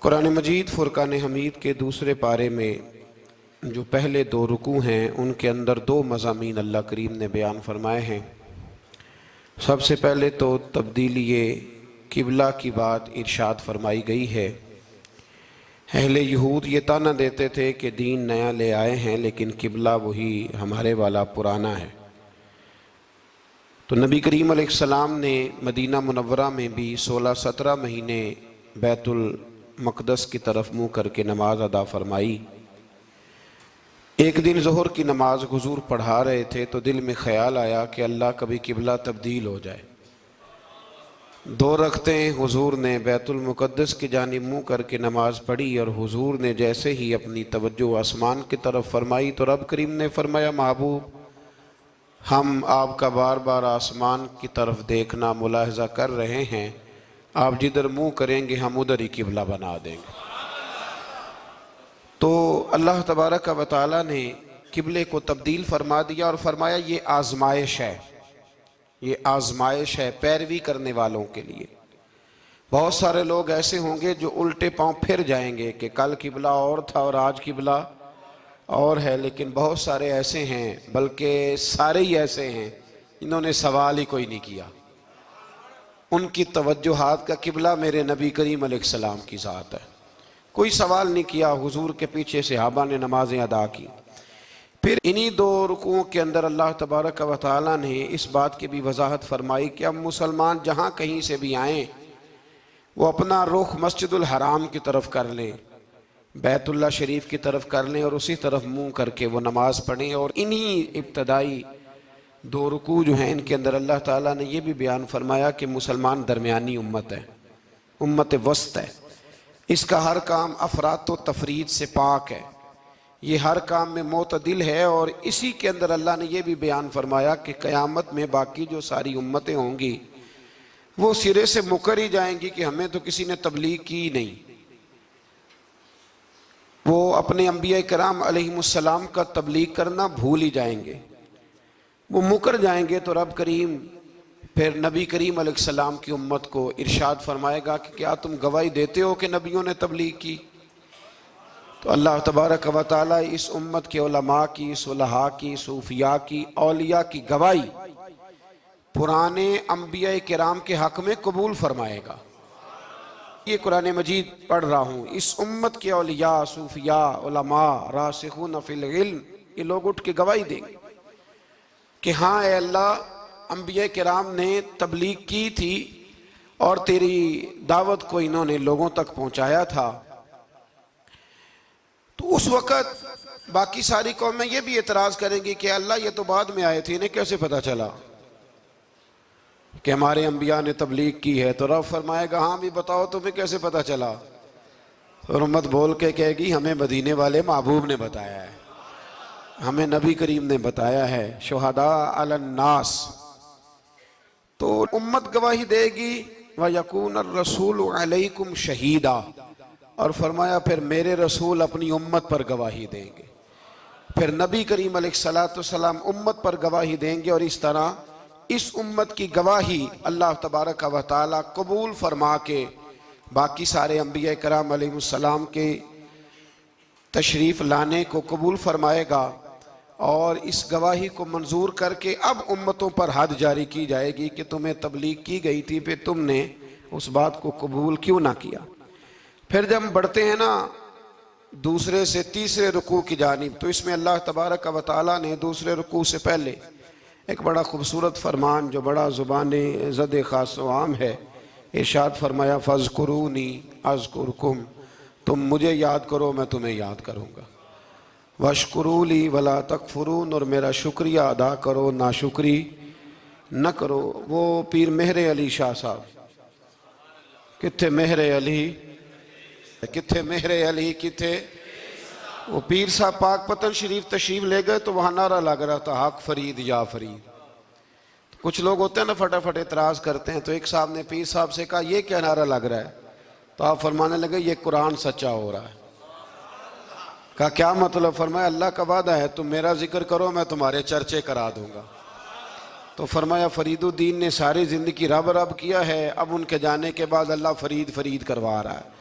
कुरान मजीद फुरकान हमीद के दूसरे पारे में जो पहले दो रुकू हैं उनके अंदर दो मज़ामीन अल्लाह करीम ने बयान फरमाए हैं। सबसे पहले तो तब्दीली किबला की बात इरशाद फरमाई गई है। अहले यहूद ये ताना देते थे कि दीन नया ले आए हैं लेकिन किबला वही हमारे वाला पुराना है। तो नबी करीम अलैहिस्सलाम ने मदीना मुनव्वरा में भी 16-17 महीने बैतुल मक़दस की तरफ मुँह करके नमाज अदा फरमाई। एक दिन ज़ोहर की नमाज हुजूर पढ़ा रहे थे तो दिल में ख़याल आया कि अल्लाह कभी किबला तब्दील हो जाए। दो रखतें हुजूर ने बैतुल मुक़द्दस की जानिब मुँह करके नमाज पढ़ी और हुजूर ने जैसे ही अपनी तवज्जो आसमान की तरफ फरमाई तो रब करीम ने फरमाया, महबूब हम आपका बार बार आसमान की तरफ देखना मुलाहजा कर रहे हैं, आप जिधर मुँह करेंगे हम उधर ही किबला बना देंगे। तो अल्लाह तबारक व तआला ने किबले को तब्दील फरमा दिया और फरमाया ये आजमाइश है, ये आजमाइश है पैरवी करने वालों के लिए। बहुत सारे लोग ऐसे होंगे जो उल्टे पांव फिर जाएंगे कि कल किबला और था और आज किबला और है, लेकिन बहुत सारे ऐसे हैं, बल्कि सारे ही ऐसे हैं इन्होंने सवाल ही कोई नहीं किया। उनकी तवज्जुहात का किबला मेरे नबी करीम अलैहिस्सलाम की ज़ात है, कोई सवाल नहीं किया। हुजूर के पीछे सहाबा ने नमाजें अदा की। फिर इन्हीं दो रुकुओं के अंदर अल्लाह तबारक व तआला ने इस बात की भी वजाहत फरमाई कि अब मुसलमान जहाँ कहीं से भी आएँ वो अपना रुख मस्जिदुल हराम की तरफ कर लें, बैतुल्लाह शरीफ की तरफ कर लें और उसी तरफ मुँह करके वो नमाज़ पढ़ें। और इन्हीं इब्तदाई दो रुकू जो हैं इनके अंदर अल्लाह ताला ने यह भी बयान फरमाया कि मुसलमान दरमियानी उम्मत है, उम्मत वस्त है। इसका हर काम अफरात व तफरीद से पाक है, ये हर काम में मोतदिल है। और इसी के अंदर अल्लाह ने यह भी बयान फरमाया कि क़यामत में बाकी जो सारी उम्मतें होंगी वो सिरे से मुकर ही जाएंगी कि हमें तो किसी ने तबलीग की नहीं। वो अपने अंबिया कराम अलैहिमुस्सलाम का तबलीग करना भूल ही जाएंगे, वो मुकर जाएंगे। तो रब करीम फिर नबी करीम अलैहिस्सलाम की उम्मत को इरशाद फरमाएगा कि क्या तुम गवाही देते हो कि नबियों ने तबलीग की? तो अल्लाह तबारक व तआला इस उम्मत के उलमा की, सुलहा की, सूफिया की, औलिया की गवाही पुराने अंबिया किराम के हक़ में कबूल फरमाएगा। ये कुरान मजीद पढ़ रहा हूँ, इस उम्मत के औलिया, सूफिया, उलमा, रासिखून फिल इल्म, ये लोग उठ के गवाही देंगे कि हाँ ए अल्लाह, अंबिया किराम ने तबलीग की थी और तेरी दावत को इन्होंने लोगों तक पहुँचाया था। तो उस वक़्त बाकी सारी कौमें ये भी एतराज़ करेंगी कि अल्लाह ये तो बाद में आए थे, इन्हें कैसे पता चला कि हमारे अंबिया ने तबलीग की है? तो रब फरमाएगा हाँ भी बताओ तुम्हें कैसे पता चला? और उम्मत बोल के कहेगी हमें मदीने वाले महबूब ने बताया है, हमें नबी करीम ने बताया है। शुहदा अलन्नास, तो उम्मत गवाही देगी। व यकून रसूल अलैकुम शहीदा, और फरमाया फिर मेरे रसूल अपनी उम्मत पर गवाही देंगे। फिर नबी करीम अलैहिस्सलाम उम्मत पर गवाही देंगे और इस तरह इस उम्मत की गवाही अल्लाह तबारक व तआला कबूल फरमा के बाकी सारे अंबिया कराम अलैहिमुस्सलाम के तशरीफ़ लाने को कबूल फरमाएगा। और इस गवाही को मंजूर करके अब उम्मतों पर हद जारी की जाएगी कि तुम्हें तबलीग की गई थी, फिर तुमने उस बात को कबूल क्यों ना किया। फिर जब हम बढ़ते हैं ना दूसरे से तीसरे रुकू की जानिब, तो इसमें अल्लाह तबारक व तआला ने दूसरे रुकू से पहले एक बड़ा खूबसूरत फरमान जो बड़ा ज़ुबान ज़द ख़ास व आम है, इरशाद फरमाया फ़ज़्कुरूनी अज़्कुरकुम, तुम मुझे याद करो मैं तुम्हें याद करूँगा। वशकुरूली वला तकफुरून, और मेरा शुक्रिया अदा करो नाशुक्री न करो। वो पीर मेहरे अली शाह साहब, किथे मेहरे अली, किथे मेहरे अली, किथे वो पीर साहब पाक पतन शरीफ तशरीफ ले गए तो वहाँ नारा लग रहा था हक फरीद या फरीद। तो कुछ लोग होते हैं ना फटाफट एतराज़ करते हैं, तो एक साहब ने पीर साहब से कहा ये क्या नारा लग रहा है? तो आप फरमाने लगे ये कुरान सच्चा हो रहा है। कहा क्या मतलब? फरमाया अल्लाह का वादा है तुम मेरा जिक्र करो मैं तुम्हारे चर्चे करा दूंगा। तो फरमाया फरीदुद्दीन ने सारी ज़िंदगी रब रब किया है, अब उनके जाने के बाद अल्लाह फरीद फरीद करवा रहा है।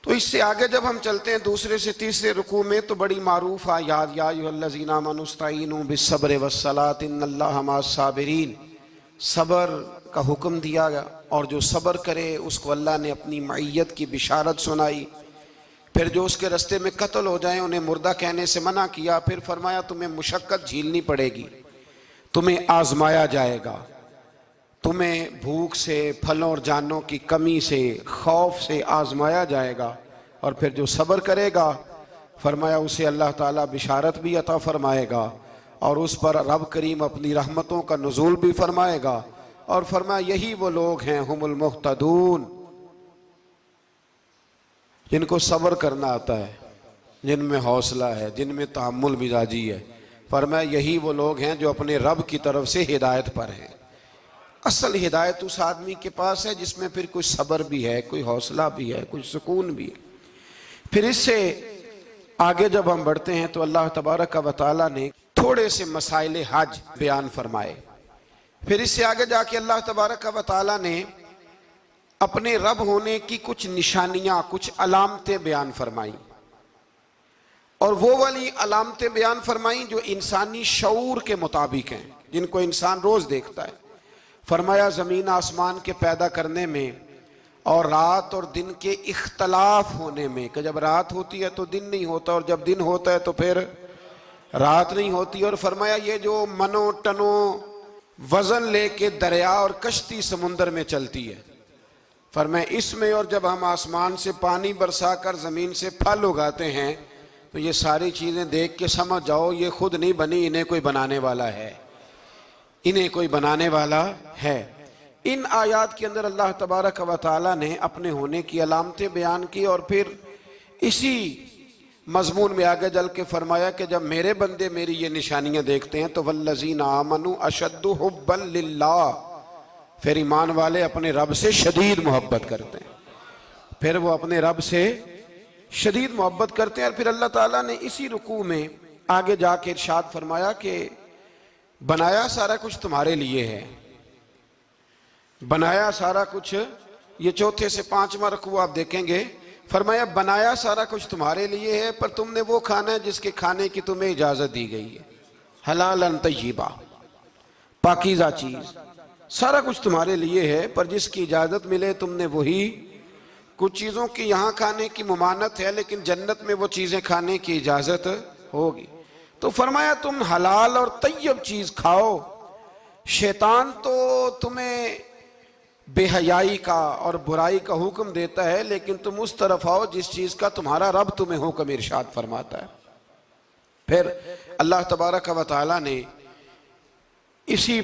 तो इससे आगे जब हम चलते हैं दूसरे से तीसरे रुकू में तो बड़ी मारूफ आयात या अय्युहल्लज़ीना आमनू इस्तईनू बिस्सब्रि वस्सलात इन्नल्लाहा मअस्साबिरीन, सब्र का हुक्म दिया गया और जो सब्र करे उसको अल्लाह ने अपनी मईयत की बिशारत सुनाई। फिर जो उसके रास्ते में कत्ल हो जाए उन्हें मुर्दा कहने से मना किया। फिर फरमाया तुम्हें मुशक्कत झीलनी पड़ेगी, तुम्हें आजमाया जाएगा, तुम्हें भूख से, फलों और जानों की कमी से, खौफ से आजमाया जाएगा। और फिर जो सब्र करेगा फरमाया उसे अल्लाह ताला बिशारत भी अता फरमाएगा और उस पर रब करीम अपनी रहमतों का नुज़ूल भी फरमाएगा। और फरमाया यही वो लोग हैं हुमुल मुहतदून, जिनको सब्र करना आता है, जिनमें हौसला है, जिनमें तहम्मुल मिजाजी है। फरमाया यही वो लोग हैं जो अपने रब की तरफ से हिदायत पर हैं। असल हिदायत उस आदमी के पास है जिसमें फिर कुछ सब्र भी है, कोई हौसला भी है, कुछ सुकून भी है। फिर इससे आगे जब हम बढ़ते हैं तो अल्लाह तबारक व तआला ने थोड़े से मसाइल हज बयान फरमाए। फिर इससे आगे जाके अल्लाह तबारक व तआला ने अपने रब होने की कुछ निशानियां, कुछ अलामतें बयान फरमाई और वो वाली अलामतें बयान फरमाई जो इंसानी शऊर के मुताबिक हैं, जिनको इंसान रोज देखता है। फरमाया ज़मीन आसमान के पैदा करने में और रात और दिन के इख्तलाफ होने में, कि जब रात होती है तो दिन नहीं होता और जब दिन होता है तो फिर रात नहीं होती। और फरमाया ये जो मनो टनो वजन लेके दरिया और कश्ती समुंदर में चलती है, फरमाया इसमें, और जब हम आसमान से पानी बरसा कर ज़मीन से फल उगाते हैं तो ये सारी चीज़ें देख के समझ जाओ ये खुद नहीं बनी, इन्हें कोई बनाने वाला है, इन्हें कोई बनाने वाला है। इन आयात के अंदर अल्लाह तबारक व तआला ने अपने होने की अलामतें बयान की और फिर इसी मजमून में आगे जल के फरमाया कि जब मेरे बंदे मेरी ये निशानियां देखते हैं तो वल्लज़ीना आमनू अशद्दु हुब्बन लिल्लाह, फिर ईमान वाले अपने रब से शदीद मोहब्बत करते हैं, फिर वो अपने रब से शदीद मोहब्बत करते हैं। और फिर अल्लाह ताला ने इसी रुकू में आगे जाके इरशाद फरमाया कि बनाया सारा कुछ तुम्हारे लिए है, बनाया सारा कुछ। ये चौथे से पांचवा रुकू आप देखेंगे, फरमाया बनाया सारा कुछ तुम्हारे लिए है पर तुमने वो खाना है जिसके खाने की तुम्हें इजाजत दी गई है, हलालन तय्यिबा, पाकीज़ा चीज, सारा कुछ तुम्हारे लिए है पर जिसकी इजाजत मिले तुमने वही। कुछ चीजों की यहाँ खाने की मुमानत है लेकिन जन्नत में वो चीजें खाने की इजाजत होगी। तो फरमाया तुम हलाल और तय्यब चीज खाओ। शैतान तो तुम्हें बेहयाई का और बुराई का हुक्म देता है लेकिन तुम उस तरफ आओ जिस चीज का तुम्हारा रब तुम्हें हुक्म इरशाद फरमाता है। फिर अल्लाह तबारक व तआला ने इसी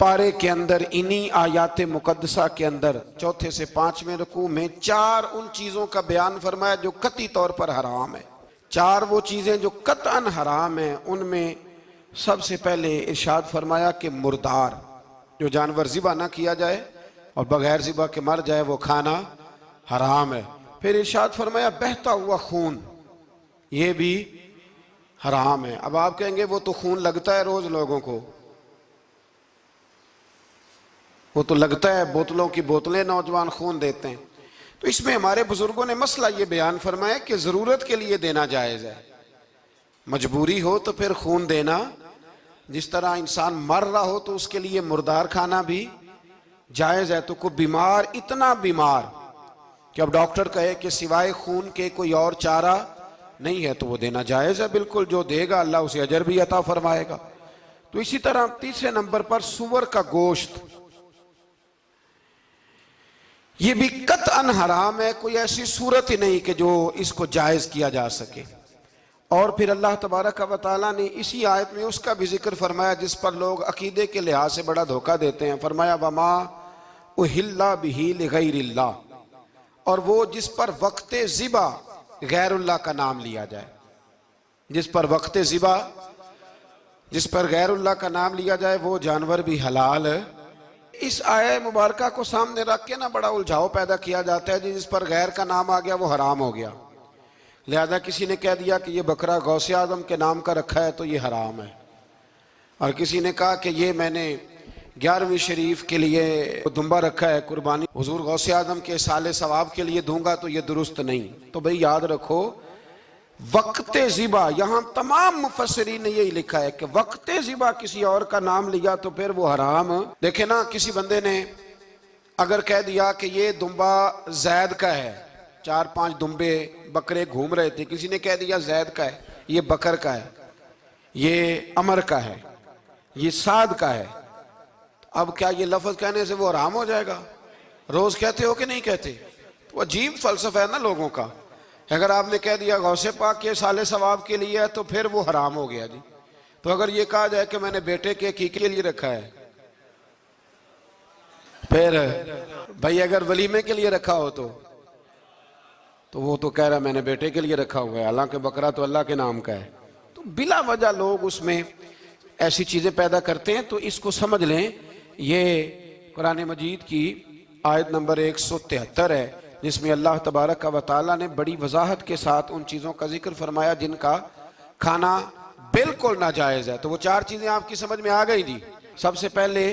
पारे के अंदर, इन्हीं आयात मुकद्दसा के अंदर चौथे से पांचवें रुकू में चार उन चीजों का बयान फरमाया जो कतई तौर पर हराम है। चार वो चीजें जो कतअन हराम है, उनमें सबसे पहले इरशाद फरमाया कि मुर्दार, जो जानवर ज़िबा ना किया जाए और बगैर ज़िबा के मर जाए, वो खाना हराम है। फिर इरशाद फरमाया बहता हुआ खून, ये भी हराम है। अब आप कहेंगे वो तो खून लगता है रोज लोगों को, वो तो लगता है, बोतलों की बोतलें नौजवान खून देते हैं। तो इसमें हमारे बुजुर्गों ने मसला ये बयान फरमाया कि जरूरत के लिए देना जायज है, मजबूरी हो तो फिर खून देना, जिस तरह इंसान मर रहा हो तो उसके लिए मुर्दार खाना भी जायज है। तो कोई बीमार, इतना बीमार कि अब डॉक्टर कहे कि सिवाय खून के कोई और चारा नहीं है तो वो देना जायज है बिल्कुल। जो देगा अल्लाह उसे अजर भी अता फरमाएगा। तो इसी तरह तीसरे नंबर पर सूअर का गोश्त, ये भी कतअन हराम है, कोई ऐसी सूरत ही नहीं कि जो इसको जायज किया जा सके। और फिर अल्लाह तबारक व तआला ने इसी आयत में उसका भी जिक्र फरमाया जिस पर लोग अकीदे के लिहाज से बड़ा धोखा देते हैं। फरमाया वमा उहिल्ला बिही लिगैरिल्लाह, और वो जिस पर वक्ते ज़िबा गैरुल्लाह का नाम लिया जाए, जिस पर वक्ते ज़िबा, जिस पर गैरुल्लाह का नाम लिया जाए वो जानवर भी हलाल है। इस आया मुबारका को सामने रख के ना बड़ा उलझाव पैदा किया जाता है, जिस पर गैर का नाम आ गया वो हराम हो गया। लिहाजा किसी ने कह दिया कि ये बकरा गौसे आजम के नाम का रखा है तो ये हराम है, और किसी ने कहा कि ये मैंने 11वीं शरीफ के लिए दुम्बा रखा है कुर्बानी, हुजूर गौसे आजम के साले सवाब के लिए दूंगा तो ये दुरुस्त नहीं। तो भाई याद रखो वक्ते ज़िबा, यहां तमाम मुफस्सिरीन ने यही लिखा है कि वक्ते ज़िबा किसी और का नाम लिया तो फिर वो हराम। देखे ना, किसी बंदे ने अगर कह दिया कि ये दुम्बा जैद का है, 4-5 दुम्बे बकरे घूम रहे थे, किसी ने कह दिया जैद का है, ये बकर का है, ये अमर का है, ये साद का है, अब क्या ये लफ्ज कहने से वो हराम हो जाएगा? रोज कहते हो कि नहीं कहते? तो अजीब फलसफा है ना लोगों का। अगर आपने कह दिया गौसे पाक के साले सवाब के लिए है तो फिर वो हराम हो गया जी। तो अगर ये कहा जाए कि मैंने बेटे के अकीके के लिए रखा है, फिर भाई अगर वलीमे के लिए रखा हो तो वो तो कह रहा मैंने बेटे के लिए रखा हुआ है, हालांकि बकरा तो अल्लाह के नाम का है। तो बिला वजह लोग उसमें ऐसी चीजें पैदा करते हैं। तो इसको समझ लें, ये कुरान मजीद की आयत नंबर 173 है जिसमें अल्लाह तबारक व तआला ने बड़ी वजाहत के साथ उन चीज़ों का जिक्र फरमाया जिनका खाना बिल्कुल नाजायज़ है। तो वो 4 चीज़ें आपकी समझ में आ गई थी। सबसे पहले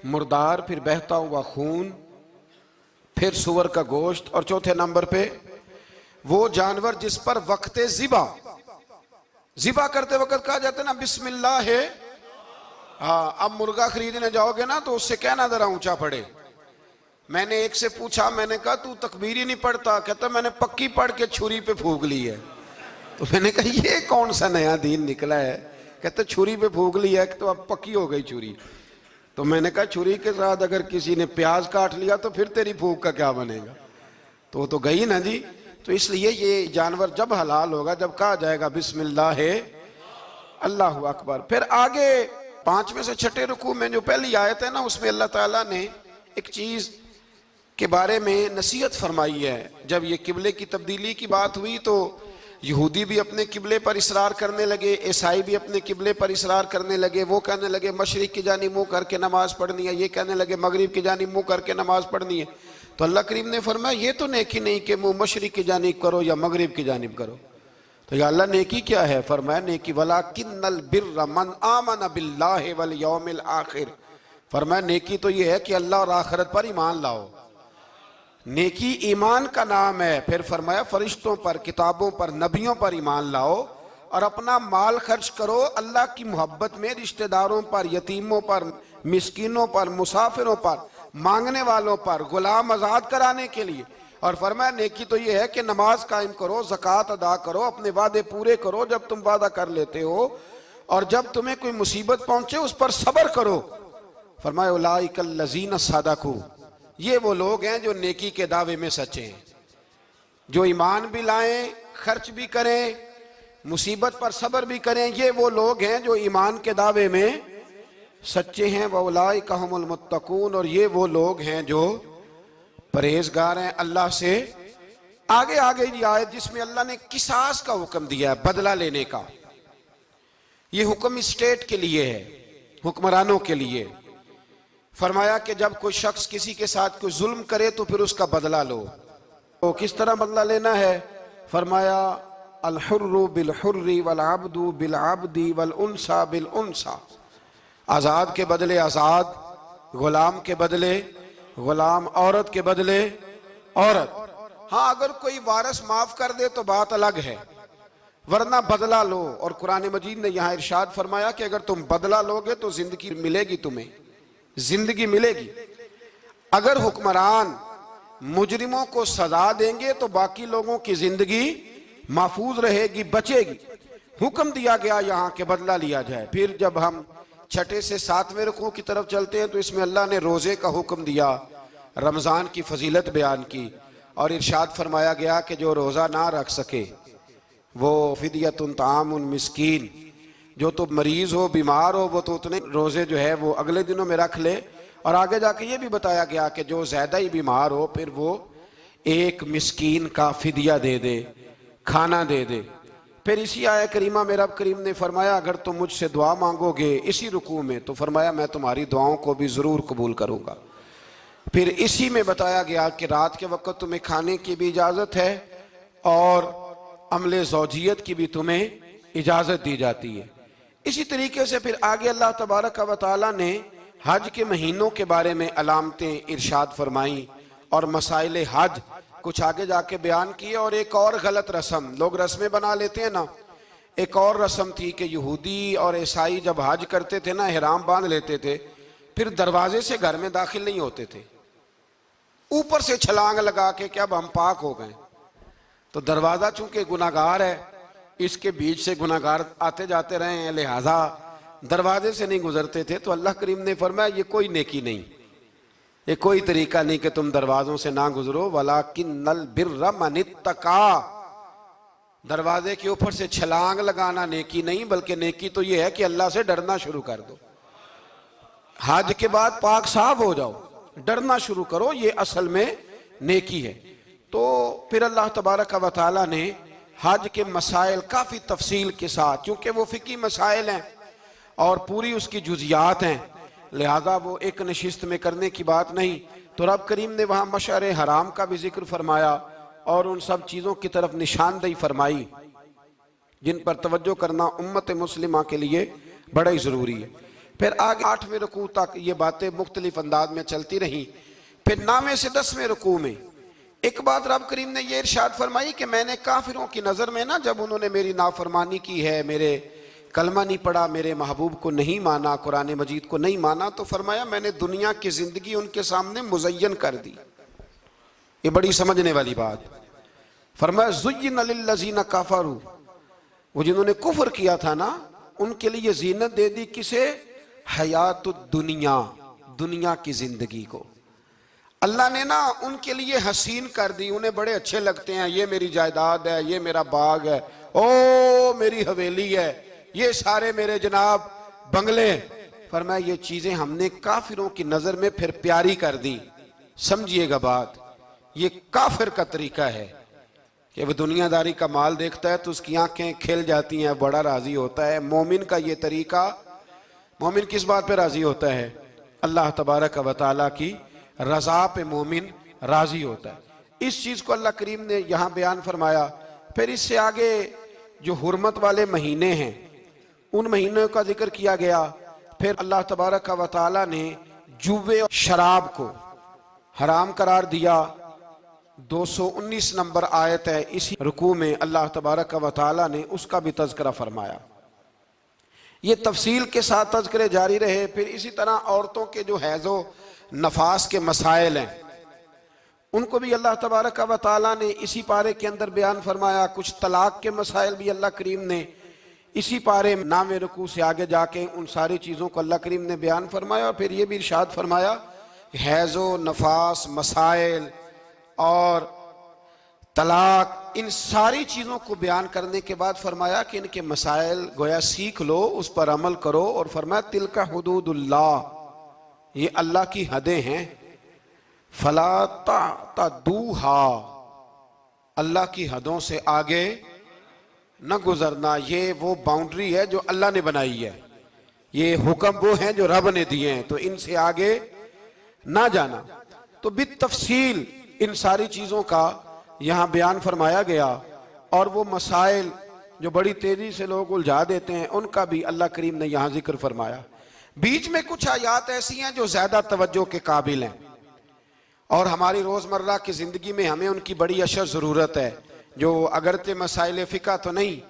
मुर्दार, फिर बहता हुआ खून, फिर सुअर का गोश्त, और चौथे नंबर पे वो जानवर जिस पर वक्ते ज़िबा करते वक्त कहा जाता है ना बिस्मिल्लाह है। हाँ, अब मुर्गा खरीदने जाओगे ना तो उससे कहना जरा ऊंचा पड़े। मैंने एक से पूछा, मैंने कहा तू तकबीर ही नहीं पढ़ता? कहता मैंने पक्की पढ़ के छुरी पे फूंक ली है। तो मैंने कहा ये कौन सा नया दीन निकला है? कहते छुरी पे फूंक ली है तो अब पक्की हो गई छुरी। तो मैंने कहा छुरी के साथ अगर किसी ने प्याज काट लिया तो फिर तेरी फूंक का क्या बनेगा? तो वो तो गई ना जी। तो इसलिए ये जानवर जब हलाल होगा जब कहा जाएगा बिस्मिल्लाह है अल्लाहु अकबर। फिर आगे 5वें से 6ठे रुकू में जो पहली आयत है ना, उसमें अल्लाह ताला ने एक चीज के बारे में नसीहत फरमाई है। जब ये किबले की तब्दीली की बात हुई तो यहूदी भी अपने किबले पर इसरार करने लगे, ईसाई भी अपने किबले पर इसरार करने लगे। वो कहने लगे मशरिक की जानिब मुंह करके नमाज पढ़नी है, ये कहने लगे मगरिब की जानिब मुंह करके नमाज पढ़नी है। तो अल्लाह करीम ने फरमाया ये तो नेकी नहीं कि मुंह मशरिक की जानिब करो या मगरिब की जानिब करो। तो या अल्लाह नेकी क्या है? फरमाया नेकी वलाकिन्नल बिर्र मन आमन बिल्लाहि वल यौमिल आखिर। फरमाया नेकी तो ये है कि अल्लाह और आखिरत पर ईमान लाओ। नेकी ईमान का नाम है। फिर फरमाया फरिश्तों पर, किताबों पर, नबियों पर ईमान लाओ और अपना माल खर्च करो अल्लाह की मोहब्बत में, रिश्तेदारों पर, यतीमों पर, मिस्कीनों पर, मुसाफिरों पर, मांगने वालों पर, गुलाम आजाद कराने के लिए। और फरमाया नेकी तो ये है कि नमाज कायम करो, ज़कात अदा करो, अपने वादे पूरे करो जब तुम वादा कर लेते हो, और जब तुम्हें कोई मुसीबत पहुंचे उस पर सब्र करो। फरमाया उलाइकल लज़ीना सदकू, ये वो लोग हैं जो नेकी के दावे में सच्चे हैं, जो ईमान भी लाएं, खर्च भी करें, मुसीबत पर सब्र भी करें। ये वो लोग हैं जो ईमान के दावे में सच्चे हैं। वउलाइका हुमुल मुत्तकून, और ये वो लोग हैं जो परहेजगार हैं अल्लाह से। आगे आगे ये आयत जिसमें अल्लाह ने किसास का हुक्म दिया है, बदला लेने का। ये हुक्म स्टेट के लिए है, हुक्मरानों के लिए। फरमाया कि जब कोई शख्स किसी के साथ कोई जुल्म करे तो फिर उसका बदला लो। तो किस तरह बदला लेना है? फरमाया अल हुर्रु बिल हुर्री वल अब्दु बिल अब्दी वल उनसा बिल उनसा। आज़ाद के बदले आज़ाद, गुलाम के बदले गुलाम, औरत के बदले औरत। हाँ, अगर कोई वारिस माफ कर दे तो बात अलग है, वरना बदला लो। और कुरान मजीद ने यहाँ इरशाद फरमाया कि अगर तुम बदला लोगे तो जिंदगी मिलेगी, तुम्हें जिंदगी मिलेगी। अगर हुक्मरान मुजरिमों को सजा देंगे तो बाकी लोगों की जिंदगी महफूज रहेगी, बचेगी। हुक्म दिया गया यहाँ के बदला लिया जाए। फिर जब हम 6ठे से 7वें रुकू की तरफ चलते हैं तो इसमें अल्लाह ने रोजे का हुक्म दिया, रमजान की फजीलत बयान की, और इरशाद फरमाया गया कि जो रोजा ना रख सके वो फिदियतुन तामुन मिस्कीन, जो तो मरीज हो, बीमार हो, वो तो उतने रोजे जो है वो अगले दिनों में रख ले। और आगे जाके ये भी बताया गया कि जो ज्यादा ही बीमार हो फिर वो एक मिस्कीन का फिदिया दे दे, खाना दे दे। फिर इसी आया करीमा में रब करीम ने फरमाया अगर तुम मुझसे दुआ मांगोगे इसी रुकू में तो फरमाया मैं तुम्हारी दुआओं को भी जरूर कबूल करूंगा। फिर इसी में बताया गया कि रात के वक्त तुम्हें खाने की भी इजाजत है और अमले ज़ौजियत की भी तुम्हें इजाजत दी जाती है। इसी तरीके से फिर आगे अल्लाह तबारक व तआला ने हज के महीनों के बारे में अलामतें इरशाद फरमाई और मसाइल हज कुछ आगे जाके बयान किए। और एक और गलत रस्म, लोग रस्में बना लेते हैं ना, एक और रस्म थी कि यहूदी और ईसाई जब हज करते थे ना, ihram बांध लेते थे, फिर दरवाजे से घर में दाखिल नहीं होते थे, ऊपर से छलांग लगा के कि अब हम पाक हो गए। तो दरवाजा चूंकि गुनाहगार है, इसके बीच से गुनाहगार आते जाते रहे हैं, लिहाजा दरवाजे से नहीं गुजरते थे। तो अल्लाह करीम ने फरमाया ये कोई नेकी नहीं, ये कोई तरीका नहीं कि तुम दरवाजों से ना गुजरो। वलाकिन्नल बिर्र मनित्तका, दरवाजे के ऊपर से छलांग लगाना नेकी नहीं, बल्कि नेकी तो ये है कि अल्लाह से डरना शुरू कर दो। हज के बाद पाक साफ हो जाओ, डरना शुरू करो, ये असल में नेकी है। तो फिर अल्लाह तबारक व तआला ने हज के मसाइल काफ़ी तफसील के साथ, चूँकि वो फ़िकी मसाइल हैं और पूरी उसकी जुज़ियात हैं, लिहाजा वो एक नशिस्त में करने की बात नहीं। तो रब करीम ने वहाँ मशअर हराम का भी जिक्र फरमाया और उन सब चीज़ों की तरफ निशानदही फरमाई जिन पर तवज्जो करना उम्मत मुस्लिमा के लिए बड़ा ही ज़रूरी है। फिर आगे 8वें रुकू तक ये बातें मुख्तलिफ अंदाज में चलती रहीं। फिर 9वें से 10वें रुकू में एक बात रब करीम ने ये इरशाद फरमाई कि मैंने काफिरों की नज़र में ना, जब उन्होंने मेरी नाफरमानी की है, मेरे कलमा नहीं पढ़ा, मेरे महबूब को नहीं माना, कुरान मजीद को नहीं माना, तो फरमाया मैंने दुनिया की ज़िंदगी उनके सामने मुज़य्यन कर दी। ये बड़ी समझने वाली बात। फरमाया ज़ुय्यिन लिल्लज़ीना कफ़रू, वो जिन्होंने कुफ्र किया था ना, उनके लिए ज़ीनत दे दी किसे? हयातुद दुनिया, दुनिया की ज़िंदगी को अल्लाह ने ना उनके लिए हसीन कर दी। उन्हें बड़े अच्छे लगते हैं, ये मेरी जायदाद है, ये मेरा बाग है, ओ मेरी हवेली है, ये सारे मेरे जनाब बंगले। फरमाया ये चीज़ें हमने काफिरों की नज़र में फिर प्यारी कर दी। समझिएगा बात, ये काफिर का तरीका है कि वह दुनियादारी का माल देखता है तो उसकी आंखें खिल जाती हैं, बड़ा राजी होता है। मोमिन का ये तरीका, मोमिन किस बात पे राजी होता है? अल्लाह तबारक व तआला की रज़ा पे मोमिन राजी होता है। इस चीज़ को अल्लाह करीम ने यहाँ बयान फरमाया। फिर इससे आगे जो हुर्मत वाले महीने हैं उन महीनों का जिक्र किया गया। फिर अल्लाह तबारक व तआला ने जुए और शराब को हराम करार दिया। 219 नंबर आयत है, इसी रुकू में अल्लाह तबारक व तआला ने उसका भी तज़किरा फरमाया। ये तफसील के साथ तज़किरे जारी रहे। फिर इसी तरह औरतों के जो हैज़ो नफास के मसाइल हैं उनको भी अल्लाह तबारक व तआला ने इसी पारे के अंदर बयान फरमाया। कुछ तलाक के मसाइल भी अल्लाह करीम ने इसी पारे 9वें रुकू से आगे जाके उन सारी चीज़ों को अल्लाह करीम ने बयान फरमाया। और फिर ये भी इरशाद फरमाया हैज़ो नफास मसाइल और तलाक, इन सारी चीज़ों को बयान करने के बाद फरमाया कि इनके मसाइल गोया सीख लो, उस पर अमल करो। और फरमाया तिलका हुदूदुल्लाह, ये अल्लाह की हदें हैं, फला तातदूहा, अल्लाह की हदों से आगे न गुजरना। ये वो बाउंड्री है जो अल्लाह ने बनाई है, ये हुक्म वो हैं जो रब ने दिए हैं, तो इनसे आगे ना जाना। तो बितफसील इन सारी चीज़ों का यहाँ बयान फरमाया गया। और वो मसाइल जो बड़ी तेज़ी से लोग उलझा देते हैं उनका भी अल्लाह करीम ने यहाँ जिक्र फरमाया। बीच में कुछ आयात ऐसी हैं जो ज़्यादा तवज्जो के काबिल हैं और हमारी रोज़मर्रा की ज़िंदगी में हमें उनकी बड़ी अशद ज़रूरत है, जो अगरचे मसाइल फ़िक़ा तो नहीं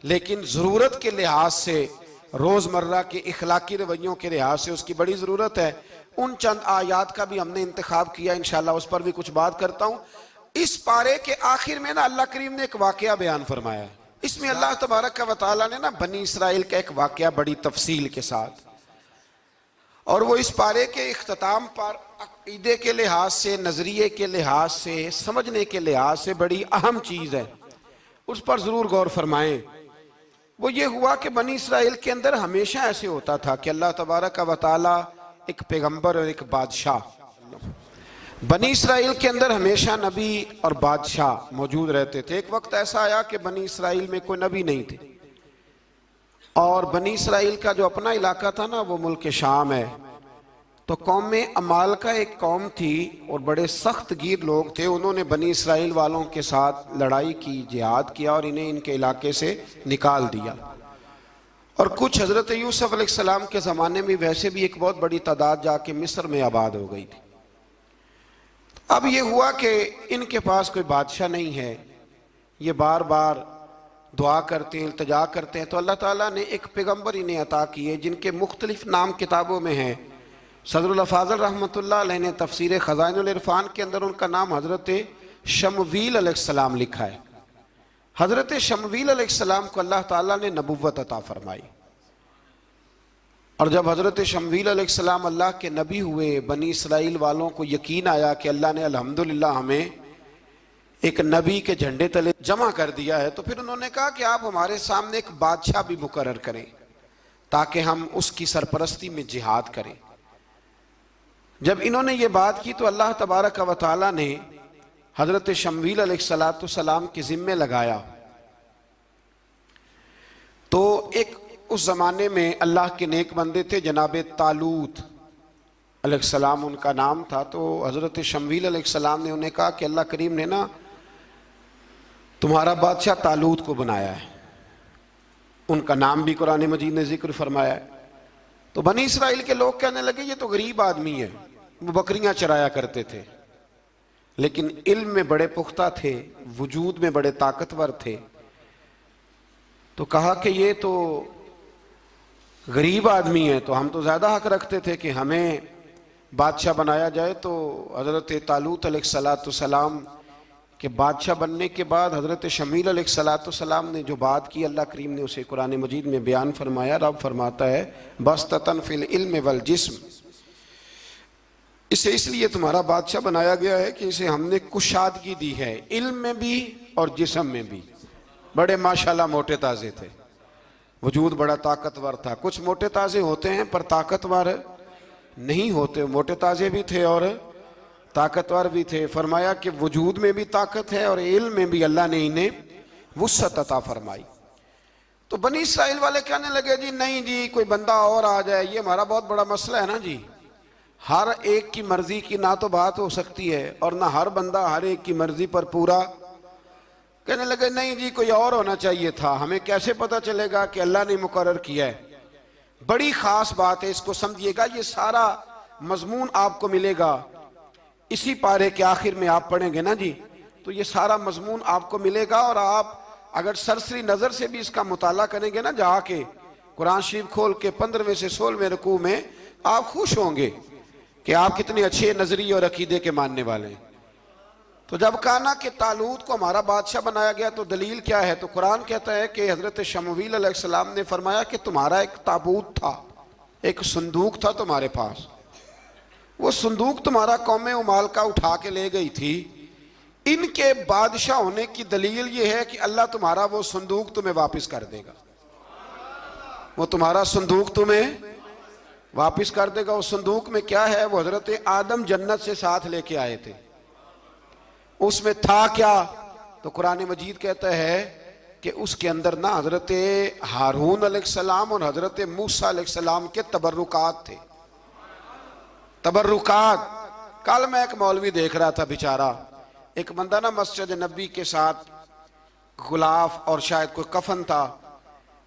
लेकिन ज़रूरत के लिहाज से, रोज़मर्रा के इखलाकी रवैयों के लिहाज से उसकी बड़ी ज़रूरत है। उन चंद आयात का भी हमने इंतखाब किया, इंशाअल्लाह उस पर भी कुछ बात करता हूँ। इस पारे के आखिर में ना अल्लाह करीम ने एक वाक़या बयान फरमाया है। इसमें अल्लाह तबारक व तआला ने ना बनी इसराइल का एक वाक़या बड़ी तफसील के साथ, और वो इस पारे के इख्तिताम पर अक़ीदे के लिहाज से, नज़रिए के लिहाज से, समझने के लिहाज से बड़ी अहम चीज़ है, उस पर ज़रूर गौर फरमाएं। वो ये हुआ कि बनी इसराइल के अंदर हमेशा ऐसे होता था कि अल्लाह तबारक व तआला एक पैगम्बर और एक बादशाह, बनी इसराइल के अंदर हमेशा नबी और बादशाह मौजूद रहते थे। एक वक्त ऐसा आया कि बनी इसराइल में कोई नबी नहीं थे और बनी इसराइल का जो अपना इलाका था ना वो मुल्क शाम है। तो कौम अमाल का एक कौम थी और बड़े सख्त गिर लोग थे। उन्होंने बनी इसराइल वालों के साथ लड़ाई की, जिहाद किया और इन्हें इनके इलाके से निकाल दिया। और कुछ हजरत यूसुफ अलैहिस्सलाम के ज़माने में वैसे भी एक बहुत बड़ी तादाद जाके मिस्र में आबाद हो गई थी। अब ये हुआ कि इनके पास कोई बादशाह नहीं है, ये बार बार दुआ करते हैं, इल्तिजा करते हैं, तो अल्लाह ताला ने एक पैगम्बर इन्हें अता किए जिनके मुख्तलिफ नाम किताबों में हैं। सदरुल फाज़िल रहमतुल्लाह अलैह ने तफसीर ख़ज़ाइनुल इरफ़ान के अंदर उनका नाम हज़रत शमवील अलैहिस्सलाम लिखा है। हज़रत शमवील अलैहिस्सलाम को अल्लाह ताला ने नबुव्वत अता फरमाई, और जब हज़रत शमवील अलैहिस्सलाम अल्लाह के नबी हुए, बनी इसराइल वालों को यकीन आया कि अल्लाह ने अल्हम्दुलिल्लाह हमें एक नबी के झंडे तले जमा कर दिया है, तो फिर उन्होंने कहा कि आप हमारे सामने एक बादशाह भी मुकर्रर करें ताकि हम उसकी सरपरस्ती में जिहाद करें। जब इन्होंने ये बात की तो अल्लाह तबारक व तआला ने हज़रत शमवील अलैहिस्सलाम के ज़िम्मे लगाया। तो एक उस ज़माने में अल्लाह के नेक बंदे थे, जनाब तालूत अलैहिस्सलाम उनका नाम था। तो हज़रत शमवील अलैहिस्सलाम ने उन्हें कहा कि अल्लाह करीम ने ना तुम्हारा बादशाह तालूत को बनाया है, उनका नाम भी कुरान मजीद ने जिक्र फरमाया है। तो बनी इसराइल के लोग कहने लगे ये तो गरीब आदमी है, वो बकरियां चराया करते थे, लेकिन इल्म में बड़े पुख्ता थे, वजूद में बड़े ताकतवर थे। तो कहा कि ये तो गरीब आदमी है, तो हम तो ज़्यादा हक रखते थे कि हमें बादशाह बनाया जाए। तो हज़रत तालूत अलैहिस्सलाम के बादशाह बनने के बाद हज़रत शमील अलैहिस्सलाम ने जो बात की, अल्लाह करीम ने उसे कुरान मजीद में बयान फरमाया। रब फरमाता है बस्ततन फिल इल्म वल जिस्म, इसे इसलिए तुम्हारा बादशाह बनाया गया है कि इसे हमने कुशादगी दी है, इल्म में भी और जिस्म में भी। बड़े माशाल्लाह मोटे ताज़े थे, वजूद बड़ा ताकतवर था। कुछ मोटे ताज़े होते हैं पर ताकतवर नहीं होते, मोटे ताज़े भी थे और ताकतवर भी थे। फरमाया कि वजूद में भी ताकत है और इल्म में भी अल्लाह ने इन्हें वुस्अत अता फरमाई। तो बनी इसराइल वाले कहने लगे जी नहीं जी, कोई बंदा और आ जाए, ये हमारा बहुत बड़ा मसला है ना जी, हर एक की मर्जी की ना तो बात हो सकती है और ना हर बंदा हर एक की मर्जी पर पूरा। कहने लगे नहीं जी, कोई और होना चाहिए था, हमें कैसे पता चलेगा कि अल्लाह ने मुकर्रर किया है। बड़ी खास बात है, इसको समझिएगा, ये सारा मजमून आपको मिलेगा इसी पारे के आखिर में, आप पढ़ेंगे ना जी, तो ये सारा मजमून आपको मिलेगा। और आप अगर सरसरी नज़र से भी इसका मुताला करेंगे ना, जाके कुरान शरीफ खोल के 15वें से 16वें रुकू में, आप खुश होंगे कि आप कितने अच्छे नजरिए और अकीदे के मानने वाले हैं। तो जब कहा ना कि तालूत को हमारा बादशाह बनाया गया, तो दलील क्या है? तो कुरान कहता है कि हजरत शमवील अलैहिस्सलाम ने फरमाया कि तुम्हारा एक ताबूत था, एक संदूक था तुम्हारे पास, वो संदूक तुम्हारा कौम उमाल का उठा के ले गई थी। इनके बादशाह होने की दलील ये है कि अल्लाह तुम्हारा वो संदूक तुम्हें वापस कर देगा, वो तुम्हारा संदूक तुम्हें वापस कर देगा। उस संदूक में क्या है? वो हजरत आदम जन्नत से साथ लेके आए थे, उसमें था क्या? तो कुरान मजीद कहता है कि उसके अंदर ना हजरत हारून अलैहिस्सलाम और हजरत मूसा अलैहिस्सलाम के तबर्रुकात थे। तबर्रुकात, कल मैं एक मौलवी देख रहा था, बेचारा एक बंदा ना मस्जिद नबी के साथ गुलाफ और शायद कोई कफन था,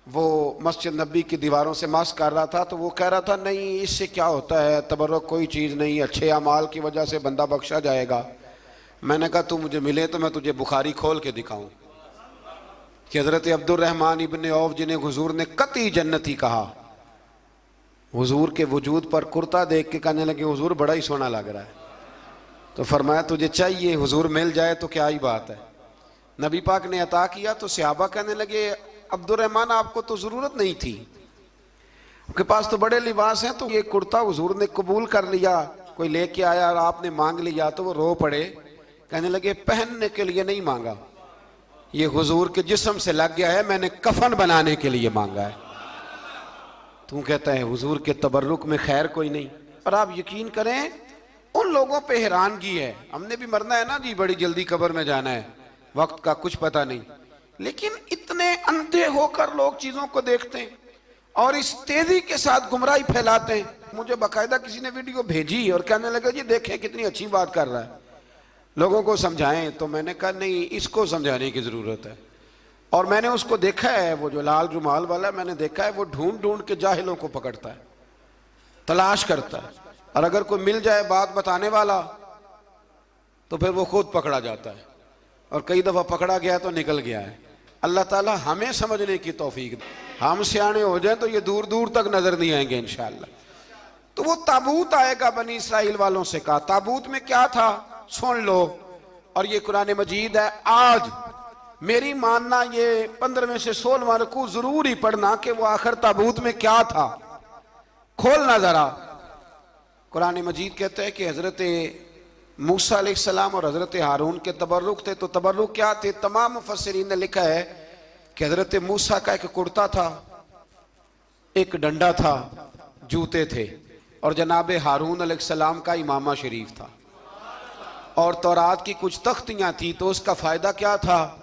वो मस्जिद नबी की दीवारों से मस कर रहा था। तो वो कह रहा था नहीं, इससे क्या होता है, तबर्रुक कोई चीज़ नहीं, अच्छे अमाल की वजह से बंदा बख्शा जाएगा। मैंने कहा तू मुझे मिले तो मैं तुझे बुखारी खोल के दिखाऊं कि हजरत अब्दुर्रहमान इब्ने औफ जिन्हें हुजूर ने कतई जन्नती कहा, हुजूर के वजूद पर कुर्ता देख के कहने लगे हुजूर बड़ा ही सोना लग रहा है। तो फरमाया तुझे चाहिए, हुजूर मिल जाए तो क्या ही बात है। नबी पाक ने अता किया तो सहाबा कहने लगे अब्दुर्रहमान आपको तो ज़रूरत नहीं थी, आपके पास तो बड़े लिबास हैं, तो ये कुर्ता हुजूर ने कबूल कर लिया, कोई लेके आया और आपने मांग लिया। तो वो रो पड़े, कहने लगे पहनने के लिए नहीं मांगा, ये हुजूर के जिस्म से लग गया है, मैंने कफन बनाने के लिए मांगा है। तू कहता है हुजूर के तबर्रुक में खैर कोई नहीं। और आप यकीन करें उन लोगों पे हैरानगी है, हमने भी मरना है ना जी, बड़ी जल्दी कब्र में जाना है, वक्त का कुछ पता नहीं, लेकिन इतने अंधे होकर लोग चीजों को देखते हैं और इस तेजी के साथ गुमराही फैलाते हैं। मुझे बाकायदा किसी ने वीडियो भेजी और कहने लगा जी देखें कितनी अच्छी बात कर रहा है, लोगों को समझाएं। तो मैंने कहा नहीं, इसको समझाने की जरूरत है और मैंने उसको देखा है, वो जो लाल रुमाल वाला, मैंने देखा है वो ढूंढ ढूंढ के जाहिलों को पकड़ता है, तलाश करता है, और अगर कोई मिल जाए बात बताने वाला तो फिर वो खुद पकड़ा जाता है, और कई दफा पकड़ा गया तो निकल गया है। अल्लाह ताला हमें समझने की तौफीक दे, हम सियाने हो जाए तो ये दूर दूर तक नजर नहीं आएंगे इंशाअल्लाह। तो वो ताबूत आएगा, बनी इसराइल वालों से कहा ताबूत में क्या था सुन लो, और ये कुरान मजीद है। आज मेरी मानना ये 15वें से 16वां रुकू जरूर ही पढ़ना कि वो आखिर ताबूत में क्या था, खोलना जरा। कुरान मजीद कहते हैं कि हजरत मूसा अलैहिस्सलाम और हजरत हारून के तबर्रुक थे। तो तबर्रुक क्या थे? तमाम मुफस्सिरीन ने लिखा है कि हजरत मूसा का एक कुर्ता था, एक डंडा था, जूते थे, और जनाब हारून अलैहिस्सलाम का इमामा शरीफ था, और तौरात की कुछ तख्तियां थी। तो उसका फायदा क्या था?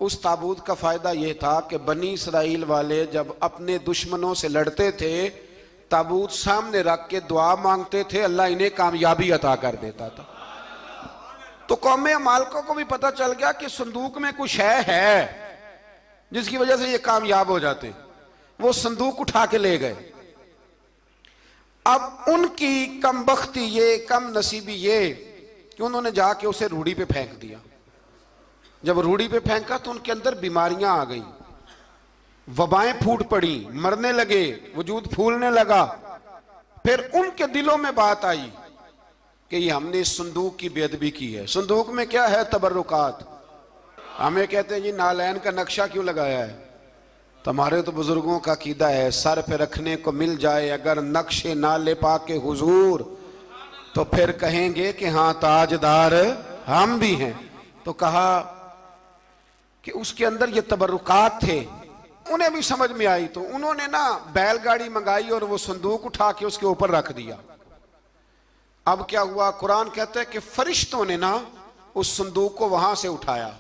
उस ताबूत का फायदा यह था कि बनी इसराइल वाले जब अपने दुश्मनों से लड़ते थे, ताबूत सामने रख के दुआ मांगते थे, अल्लाह इन्हें कामयाबी अता कर देता था। तो कौम अमालका को भी पता चल गया कि संदूक में कुछ है जिसकी वजह से ये कामयाब हो जाते। वो संदूक उठा के ले गए। अब उनकी कमबख्ती ये, कम नसीबी ये कि उन्होंने जाके उसे रूढ़ी पे फेंक दिया। जब रूढ़ी पे फेंका तो उनके अंदर बीमारियां आ गई, वबाएं फूट पड़ी, मरने लगे, वजूद फूलने लगा। फिर उनके दिलों में बात आई कि ये हमने इस संदूक की बेअदबी की है। संदूक में क्या है? तबर्रुकात। हमें कहते हैं जी नालैन का नक्शा क्यों लगाया है? तुम्हारे तो बुजुर्गों का कीदा है, सर पे रखने को मिल जाए अगर नक्शे नाले पाके हुजूर, तो फिर कहेंगे कि हाँ ताजदार हम भी हैं। तो कहा कि उसके अंदर ये तबर्रुकात थे। उन्हें भी समझ में आई तो उन्होंने ना बैलगाड़ी मंगाई और वो संदूक उठा के उसके ऊपर रख दिया। अब क्या हुआ? कुरान कहता है कि फरिश्तों ने ना उस संदूक को वहां से उठाया।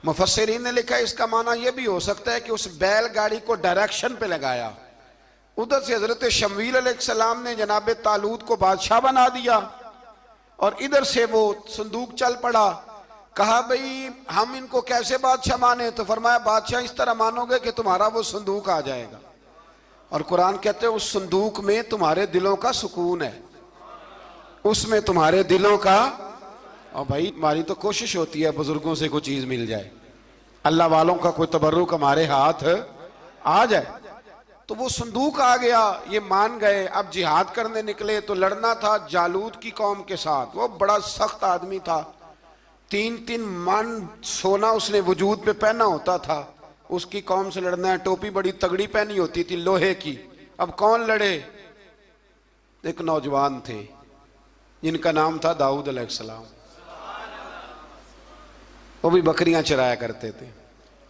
मुफस्सिरीन ने लिखा इसका माना यह भी हो सकता है कि उस बैलगाड़ी को डायरेक्शन पे लगाया। उधर से हजरत शमूएल अलैहिस्सलाम ने जनाब तालूत को बादशाह बना दिया, और इधर से वो संदूक चल पड़ा। कहा भाई हम इनको कैसे बादशाह माने? तो फरमाया बादशाह इस तरह मानोगे कि तुम्हारा वो संदूक आ जाएगा। और कुरान कहते हैं उस संदूक में तुम्हारे दिलों का सुकून है, उसमें तुम्हारे दिलों का। और भाई हमारी तो कोशिश होती है बुजुर्गों से कोई चीज मिल जाए, अल्लाह वालों का कोई तबर्रुक हमारे हाथ आ जाए। तो वो संदूक आ गया, ये मान गए। अब जिहाद करने निकले तो लड़ना था जालूत की कौम के साथ। वो बड़ा सख्त आदमी था, 3-3 मन सोना उसने वजूद पे पहना होता था। उसकी कौम से लड़ना है, टोपी बड़ी तगड़ी पहनी होती थी लोहे की। अब कौन लड़े? एक नौजवान थे जिनका नाम था दाऊद अलैहिस्सलाम। वो भी बकरियां चराया करते थे।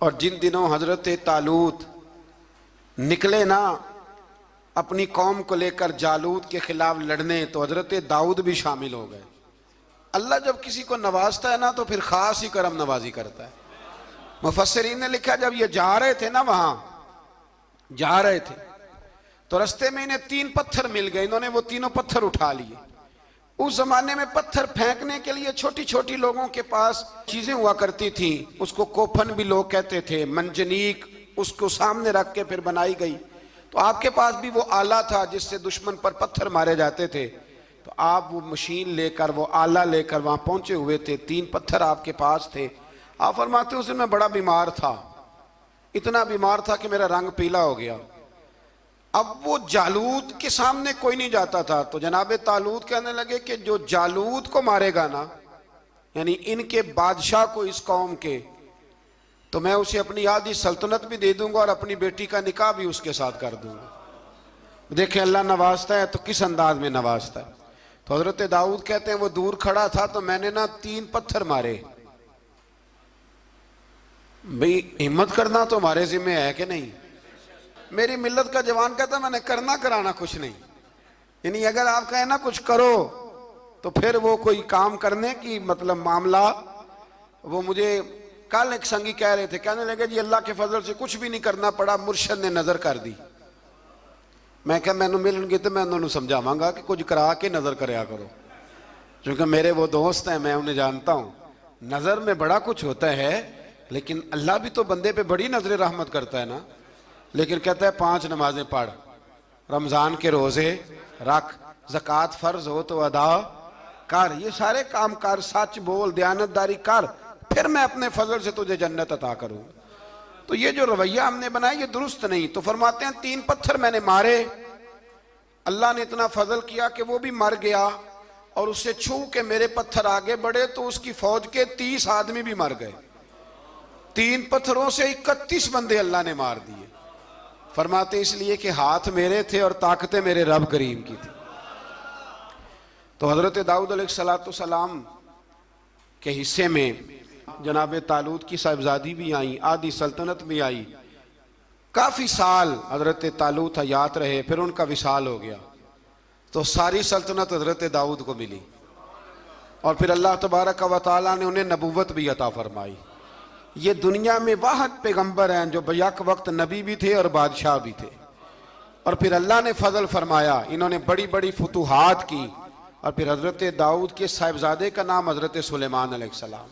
और जिन दिनों हजरत तालूत निकले ना अपनी कौम को लेकर जालूत के खिलाफ लड़ने, तो हजरत दाऊद भी शामिल हो गए। अल्लाह जब किसी को नवाजता है ना तो फिर खास ही करम नवाजी करता है। मुफस्सिरीन ने लिखा जब ये जा रहे थे ना, वहां जा रहे थे तो रास्ते में इन्हें 3 पत्थर मिल गए। इन्होंने वो तीनों पत्थर उठा लिए। उस जमाने में पत्थर फेंकने के लिए छोटी छोटी लोगों के पास चीजें हुआ करती थी, उसको कोफन भी लोग कहते थे, मंजनीक, उसको सामने रख के फिर बनाई गई। तो आपके पास भी वो आला था जिससे दुश्मन पर पत्थर मारे जाते थे। तो आप वो मशीन लेकर, वो आला लेकर वहां पहुंचे हुए थे। 3 पत्थर आपके पास थे। आप फरमाते उस दिन मैं बड़ा बीमार था, इतना बीमार था कि मेरा रंग पीला हो गया। अब वो जालूत के सामने कोई नहीं जाता था। तो जनाब तालूत कहने लगे कि जो जालूत को मारेगा ना, यानी इनके बादशाह को इस कौम के, तो मैं उसे अपनी आधी सल्तनत भी दे दूंगा और अपनी बेटी का निकाह भी उसके साथ कर दूंगा। देखें अल्लाह नवाजता है तो किस अंदाज में नवाजता है। तो हजरत दाऊद कहते हैं वो दूर खड़ा था तो मैंने ना 3 पत्थर मारे। भाई हिम्मत करना तो हमारे जिम्मे है कि नहीं? मेरी मिल्लत का जवान कहता मैंने करना कराना कुछ नहीं, यानी अगर आप कहें ना कुछ करो तो फिर वो कोई काम करने की मतलब मामला। वो मुझे कल एक संगी कह रहे थे, कहने लगे जी अल्लाह के फजल से कुछ भी नहीं करना पड़ा, मुर्शद ने नजर कर दी। मैं क्या मैनू मिलनगे तो मैं उन्होंने समझावांगा कि कुछ करा के नजर करया करो, क्योंकि मेरे वो दोस्त हैं, मैं उन्हें जानता हूं। नजर में बड़ा कुछ होता है लेकिन अल्लाह भी तो बंदे पे बड़ी नजर रहमत करता है ना। लेकिन कहता है 5 नमाजें पढ़, रमजान के रोजे रख, ज़कात फर्ज हो तो अदा कर, ये सारे काम कर, सच बोल, दयानतदारी कर, फिर मैं अपने फजल से तुझे जन्नत अता करूँ। तो ये जो रवैया हमने बनाया ये दुरुस्त नहीं। तो फरमाते हैं 3 पत्थर मैंने मारे, अल्लाह ने इतना फजल किया कि वो भी मर गया, और उससे छू के मेरे पत्थर आगे बढ़े तो उसकी फौज के 30 आदमी भी मर गए। 3 पत्थरों से 31 बंदे अल्लाह ने मार दिए। फरमाते इसलिए कि हाथ मेरे थे और ताकतें मेरे रब करीम की थी। तो हजरत दाऊद अलैहिस्सलाम के हिस्से में जनाब तालूत की साहिबजादी भी आई, आधी सल्तनत भी आई। काफी साल हजरत तालूत हयात रहे, फिर उनका विसाल हो गया, तो सारी सल्तनत हजरत दाऊद को मिली, और फिर अल्लाह तबारक व तआला ने उन्हें नबूवत भी अता फरमाई। ये दुनिया में वाहिद पैगंबर हैं जो बैक वक्त नबी भी थे और बादशाह भी थे। और फिर अल्लाह ने फजल फरमाया, इन्होंने बड़ी बड़ी फतूहात की। और फिर हजरत दाऊद के साहिबजादे का नाम हजरत सुलेमान अलैहिस्सलाम,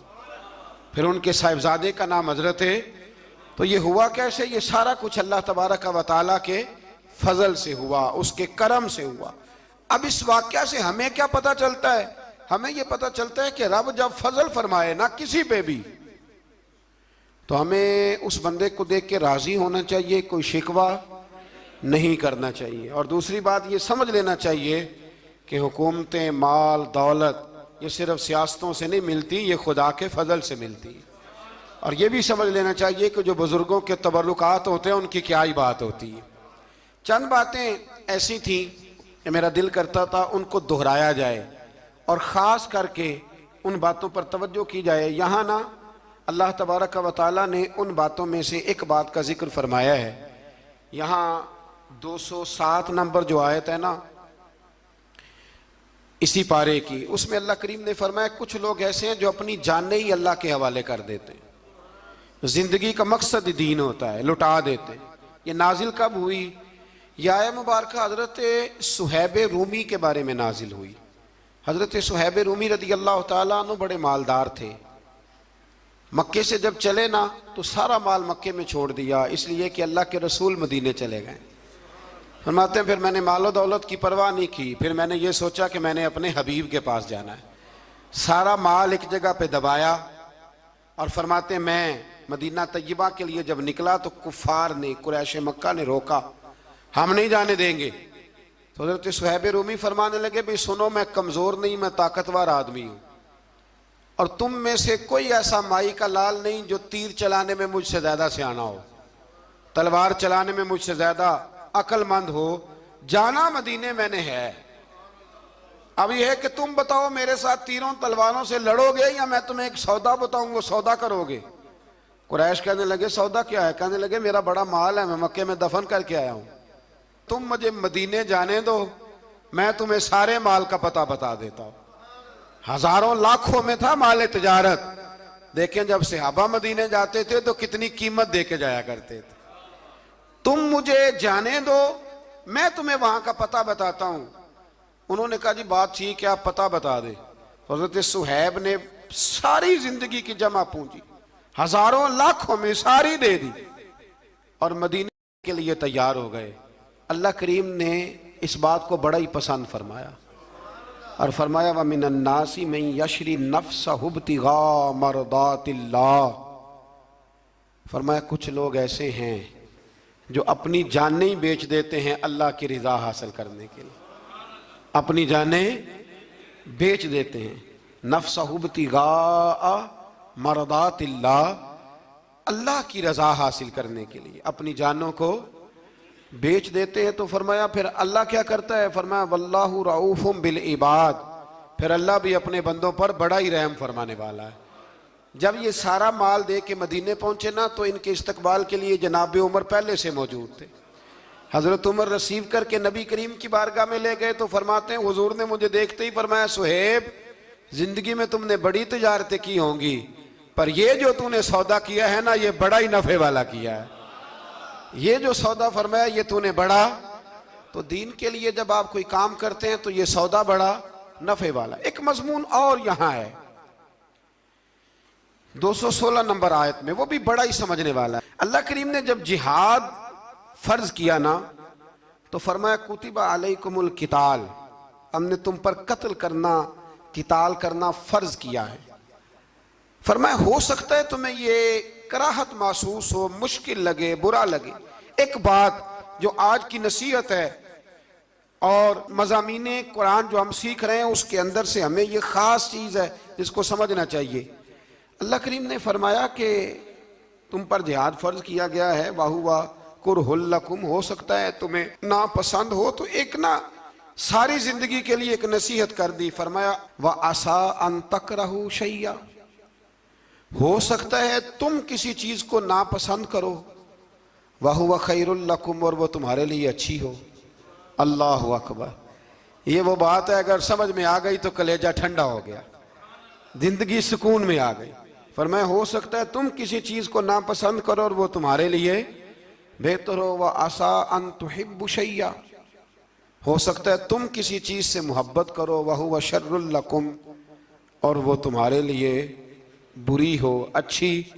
फिर उनके साहिबजादे का नाम हजरत। तो ये हुआ कैसे? ये सारा कुछ अल्लाह तबारक व तआला के फजल से हुआ, उसके करम से हुआ। अब इस वाक़या से हमें क्या पता चलता है? हमें यह पता चलता है कि रब जब फजल फरमाए ना किसी पे भी, तो हमें उस बंदे को देख के राजी होना चाहिए, कोई शिकवा नहीं करना चाहिए। और दूसरी बात ये समझ लेना चाहिए कि हुकूमतें, माल, दौलत ये सिर्फ सियासतों से नहीं मिलती, ये खुदा के फजल से मिलती है। और ये भी समझ लेना चाहिए कि जो बुजुर्गों के तबरुकात होते हैं उनकी क्या ही बात होती है। चंद बातें ऐसी थी कि मेरा दिल करता था उनको दोहराया जाए और ख़ास करके उन बातों पर तवज्जो की जाए। यहाँ ना अल्लाह तबारक व तआला ने उन बातों में से एक बात का जिक्र फरमाया है। यहाँ 207 नंबर जो आयत है ना इसी पारे की, उसमें अल्लाह करीम ने फरमाया कुछ लोग ऐसे हैं जो अपनी जानें ही अल्लाह के हवाले कर देते हैं। जिंदगी का मकसद दीन होता है, लुटा देते हैं। ये नाजिल कब हुई? यह आया मुबारक हजरत सुहैब रूमी के बारे में नाजिल हुई। हजरत सुहैब रूमी रदी अल्लाह तआला अन्हु बड़े मालदार थे। मक्के से जब चले ना तो सारा माल मक्के में छोड़ दिया, इसलिए कि अल्लाह के रसूल मदीने चले गए। फरमाते हैं फिर मैंने मालो दौलत की परवाह नहीं की, फिर मैंने ये सोचा कि मैंने अपने हबीब के पास जाना है। सारा माल एक जगह पे दबाया और फरमाते हैं मैं मदीना तय्यबा के लिए जब निकला तो कुफार ने, कुरैश मक्का ने रोका, हम नहीं जाने देंगे। तो हज़रत सुहैब रूमी फरमाने लगे भाई सुनो, मैं कमज़ोर नहीं, मैं ताकतवर आदमी हूँ, और तुम में से कोई ऐसा माई का लाल नहीं जो तीर चलाने में मुझसे ज़्यादा सियाना हो, तलवार चलाने में मुझसे ज़्यादा अक्लमंद हो। जाना मदीने मैंने है। अब यह है कि तुम बताओ मेरे साथ तीरों तलवारों से लड़ोगे या मैं तुम्हें एक सौदा बताऊं वो सौदा करोगे? कुरैश कहने लगे सौदा क्या है? कहने लगे मेरा बड़ा माल है, मैं मक्के में दफन करके आया हूं, तुम मुझे मदीने जाने दो, मैं तुम्हें सारे माल का पता बता देता हूं। हजारों लाखों में था माल तिजारत। देखें जब सहाबा मदीने जाते थे तो कितनी कीमत दे के जाया करते थे। तुम मुझे जाने दो, मैं तुम्हें वहां का पता बताता हूं। उन्होंने कहा जी बात ठीक है, आप पता बता दे। हजरत सुहैब ने सारी जिंदगी की जमा पूंजी हजारों लाखों में सारी दे दी और मदीने के लिए तैयार हो गए। अल्लाह करीम ने इस बात को बड़ा ही पसंद फरमाया और फरमाया व मिनन नासी मन यशरी नफ्सहु इब्तिगा मरदातिल्लाह। फरमाया कुछ लोग ऐसे हैं जो अपनी जानें ही बेच देते हैं अल्लाह की रिजा हासिल करने के लिए, अपनी जानें बेच देते हैं। नफ्सहु इब्तिगा मरदातिल्लाह, अल्लाह की रजा हासिल करने के लिए अपनी जानों को बेच देते हैं। तो फरमाया फिर अल्लाह क्या करता है? फरमाया वल्लाहु रऊफुम बिल इबाद, फिर अल्लाह भी अपने बंदों पर बड़ा ही रहम फरमाने वाला है। जब ये सारा माल दे के मदीने पहुंचे ना तो इनके इस्तकबाल के लिए जनाब उमर पहले से मौजूद थे। हजरत उमर रिसीव करके नबी करीम की बारगाह में ले गए तो फरमाते हैं हुजूर ने मुझे देखते ही फरमाया सुहेब जिंदगी में तुमने बड़ी तिजारतें की होंगी, पर ये जो तूने सौदा किया है ना ये बड़ा ही नफे वाला किया है। ये जो सौदा फरमाया ये तूने बड़ा, तो दीन के लिए जब आप कोई काम करते हैं तो ये सौदा बड़ा नफे वाला। एक मजमून और यहां है, 216 नंबर आयत में, वो भी बड़ा ही समझने वाला है। अल्लाह करीम ने जब जिहाद फर्ज किया ना तो फरमाया कुतिबा अलैकुमुल किताल, हमने तुम पर कत्ल करना, किताल करना फर्ज किया है। फरमाया हो सकता है तुम्हें ये कराहत महसूस हो, मुश्किल लगे, बुरा लगे। एक बात जो आज की नसीहत है और मज़ामीने कुरान जो हम सीख रहे हैं उसके अंदर से हमें ये ख़ास चीज़ है जिसको समझना चाहिए। अल्लाह करीम ने फरमाया कि तुम पर जिहाद फर्ज किया गया है, वाहुवा कुरहुल लकुम, हो सकता है तुम्हें नापसंद हो। तो एक ना सारी जिंदगी के लिए एक नसीहत कर दी। फरमाया व आसा अन तकरहू शैया, हो सकता है तुम किसी चीज को नापसंद करो, वहुवा खैरुल लकुम, और वो तुम्हारे लिए अच्छी हो। अल्लाह अकबर। ये वो बात है अगर समझ में आ गई तो कलेजा ठंडा हो गया, जिंदगी सुकून में आ गई। फरमाया हो सकता है तुम किसी चीज को नापसंद करो और वो तुम्हारे लिए बेहतर हो। व आसा अन तुहिब्बु शैया, हो सकता है तुम किसी चीज से मोहब्बत करो, वहुवा शर्रुल लकुम, और वो तुम्हारे लिए बुरी हो, अच्छी।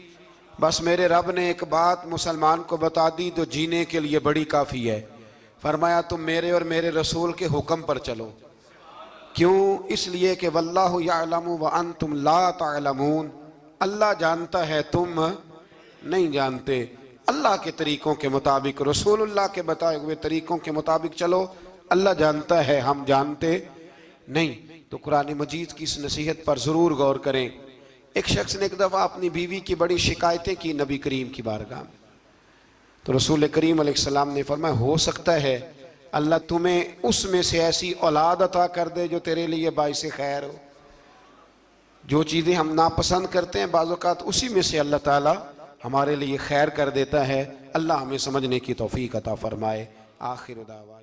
बस मेरे रब ने एक बात मुसलमान को बता दी जो जीने के लिए बड़ी काफ़ी है। फरमाया तुम मेरे और मेरे रसूल के हुक्म पर चलो। क्यों? इसलिए कि वल्लाहु यअलमु व अंतुम ला तअलमून, अल्लाह जानता है तुम नहीं जानते। अल्लाह के तरीक़ों के मुताबिक, रसूलुल्लाह के बताए हुए तरीक़ों के मुताबिक चलो। अल्लाह जानता है, हम जानते नहीं। तो कुरान मजीद की इस नसीहत पर ज़रूर गौर करें। एक शख्स ने एक दफ़ा अपनी बीवी की बड़ी शिकायतें की नबी करीम की बारगाह में, तो रसूल करीम अलैहिस्सलाम ने फरमाया हो सकता है अल्लाह तुम्हें उसमें से ऐसी औलाद अता कर दे जो तेरे लिए बाइस खैर हो। जो चीज़ें हम नापसंद करते हैं बाज़ औक़ात उसी में से अल्लाह ताला हमारे लिए खैर कर देता है। अल्लाह हमें समझने की तौफीक अता फरमाए। आखिर दावा।